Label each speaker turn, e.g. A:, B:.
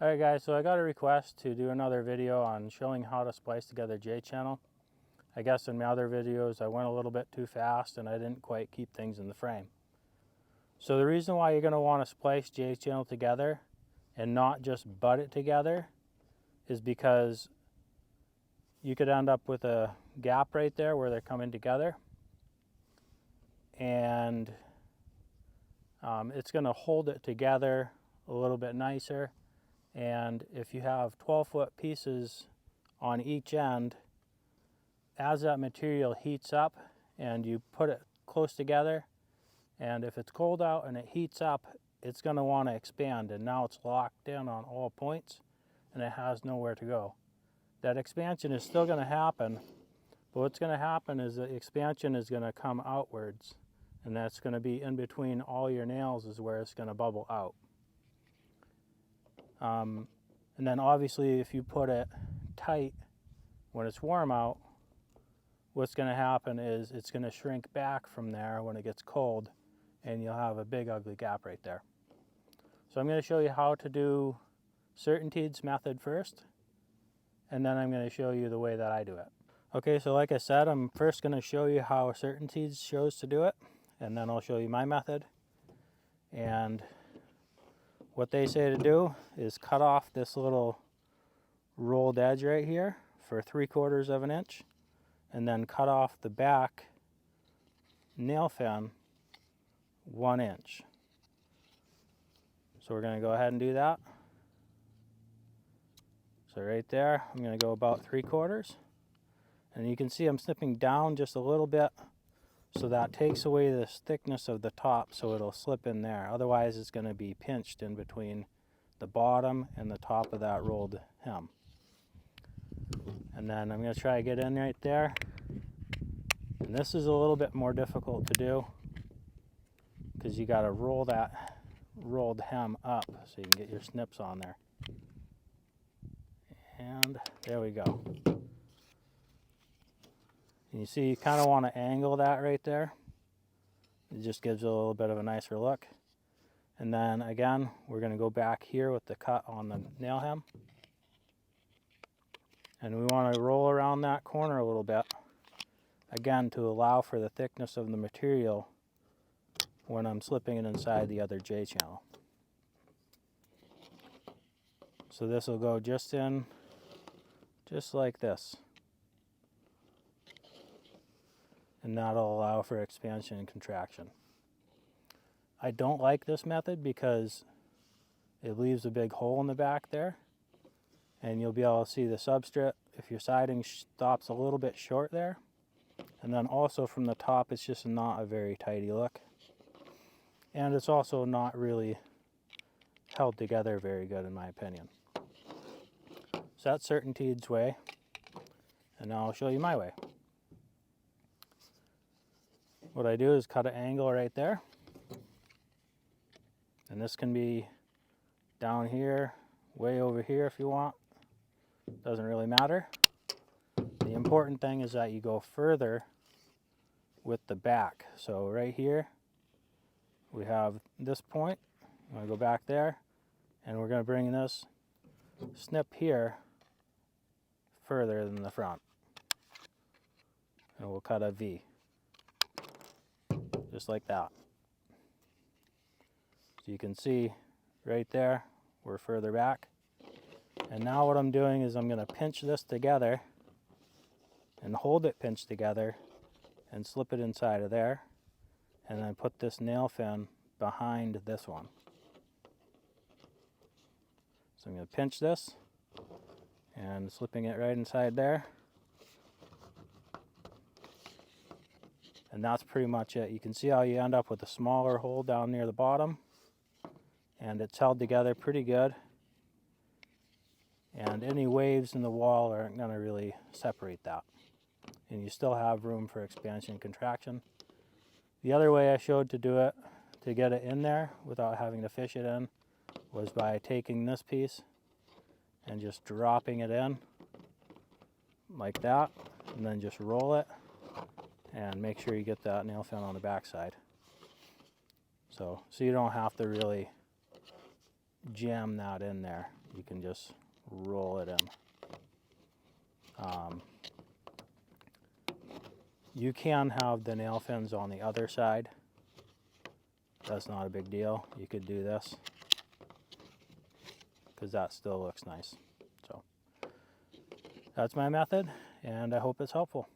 A: Alright guys, so I got a request to do another video on showing how to splice together J-channel. I guess in my other videos I went a little bit too fast and I didn't quite keep things in the frame. So the reason why you're going to want to splice J-channel together and not just butt it together is because you could end up with a gap right there where they're coming together, and it's going to hold it together a little bit nicer. And if you have 12-foot pieces on each end, as that material heats up and you put it close together, and if it's cold out and it heats up, it's going to want to expand, and now it's locked in on all points and it has nowhere to go. That expansion is still going to happen, but what's going to happen is the expansion is going to come outwards, and that's going to be in between all your nails is where it's going to bubble out. And then obviously if you put it tight when it's warm out, what's going to happen is it's going to shrink back from there when it gets cold, and you'll have a big ugly gap right there. So I'm going to show you how to do Certainteed's method first, and then I'm going to show you the way that I do it. Okay, so like I said, I'm first going to show you how Certainteed shows to do it, and then I'll show you my method. And what they say to do is cut off this little rolled edge right here for 3/4 of an inch, and then cut off the back nail fin 1 inch. So we're going to go ahead and do that. So right there, I'm going to go about 3/4, and you can see I'm snipping down just a little bit, so that takes away the thickness of the top, so it'll slip in there. Otherwise it's going to be pinched in between the bottom and the top of that rolled hem. And then I'm going to try to get in right there, and this is a little bit more difficult to do because you got to roll that rolled hem up so you can get your snips on there. And there we go. And you see you kind of want to angle that right there. It just gives it a little bit of a nicer look. And then again, we're going to go back here with the cut on the nail hem. And we want to roll around that corner a little bit, again, to allow for the thickness of the material when I'm slipping it inside the other J-channel. So this will go just in, just like this. And that'll allow for expansion and contraction. I don't like this method because it leaves a big hole in the back there, and you'll be able to see the substrate if your siding stops a little bit short there. And then also from the top, it's just not a very tidy look, and it's also not really held together very good in my opinion. So that's Certainteed's way, and now I'll show you my way. What I do is cut an angle right there, and this can be down here, way over here if you want. Doesn't really matter. The important thing is that you go further with the back. So right here we have this point. I'm going to go back there, and we're going to bring this snip here further than the front, and we'll cut a V. Just like that. So you can see right there, we're further back. And now what I'm doing is I'm going to pinch this together and hold it pinched together and slip it inside of there, and then put this nail fin behind this one. So I'm going to pinch this and slipping it right inside there. And that's pretty much it. You can see how you end up with a smaller hole down near the bottom, and it's held together pretty good. And any waves in the wall aren't going to really separate that. And you still have room for expansion and contraction. The other way I showed to do it, to get it in there without having to fish it in, was by taking this piece and just dropping it in like that, and then just roll it. And make sure you get that nail fin on the back side. So you don't have to really jam that in there. You can just roll it in. You can have the nail fins on the other side. That's not a big deal. You could do this because that still looks nice. So that's my method, and I hope it's helpful.